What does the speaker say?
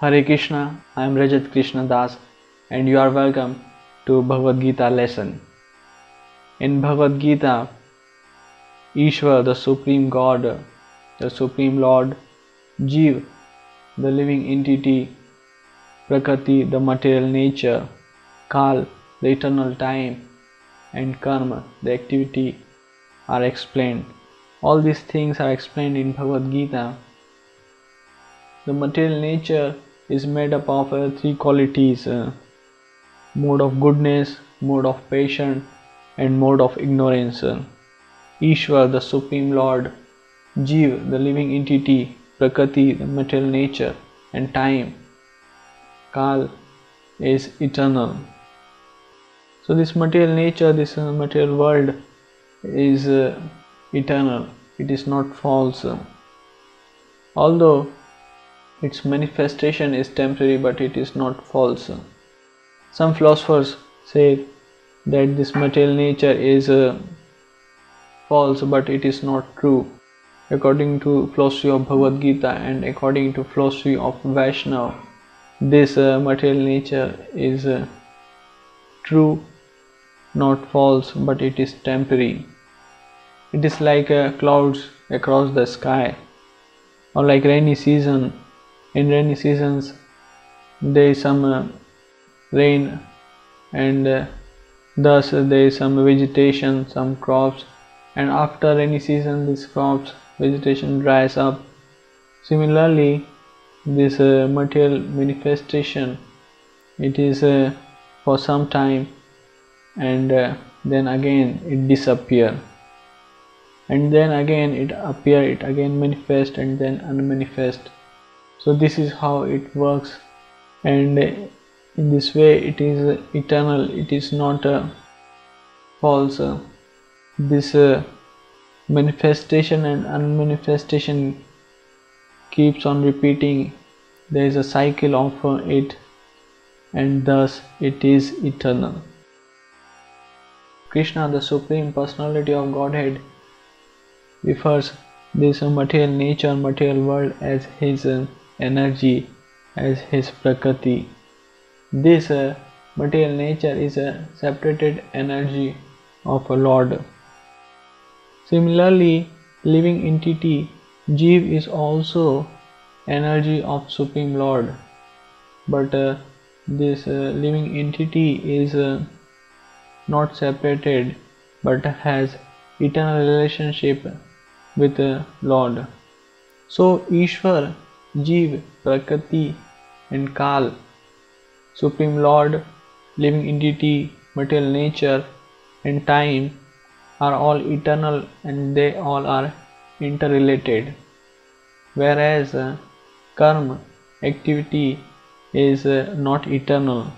Hare Krishna, I am Rajat Krishna Das and you are welcome to Bhagavad-gétä lesson. In Bhagavad-gétä, Ishvara, the Supreme God, the Supreme Lord, jéva, the living entity, prakrati, the material nature, käla, the eternal time, and karma, the activity, are explained. All these things are explained in Bhagavad-gétä. The material nature is made up of three qualities: mode of goodness, mode of patience, and mode of ignorance. Ishvara, the Supreme Lord, jéva, the living entity, prakrati, the material nature, and time, käla, is eternal. So this material nature, this material world is eternal. It is not false. Although its manifestation is temporary, but it is not false. Some philosophers say that this material nature is false, but it is not true. According to philosophy of Bhagavad-gétä and according to philosophy of Vaishnavas, this material nature is true, not false, but it is temporary. It is like clouds across the sky, or like rainy season. In rainy seasons there is some rain, and thus there is some vegetation, some crops, and after rainy season these crops, vegetation dries up. Similarly, this material manifestation, it is for some time, and then again it disappear, and then again it appear, it again manifest, and then unmanifest. So this is how it works, and in this way it is eternal, it is not false. This manifestation and unmanifestation keeps on repeating. There is a cycle of it, and thus it is eternal. Krishna, the Supreme Personality of Godhead, refers this material nature, material world as his energy, as his prakrati. This material nature is a separated energy of a Lord. Similarly, living entity jéva is also energy of Supreme Lord, but this living entity is not separated, but has eternal relationship with the Lord. So Ishvara, jéva, prakrati, and käla, Supreme Lord, living entity, material nature, and time are all eternal, and they all are interrelated. Whereas karma, activity, is not eternal.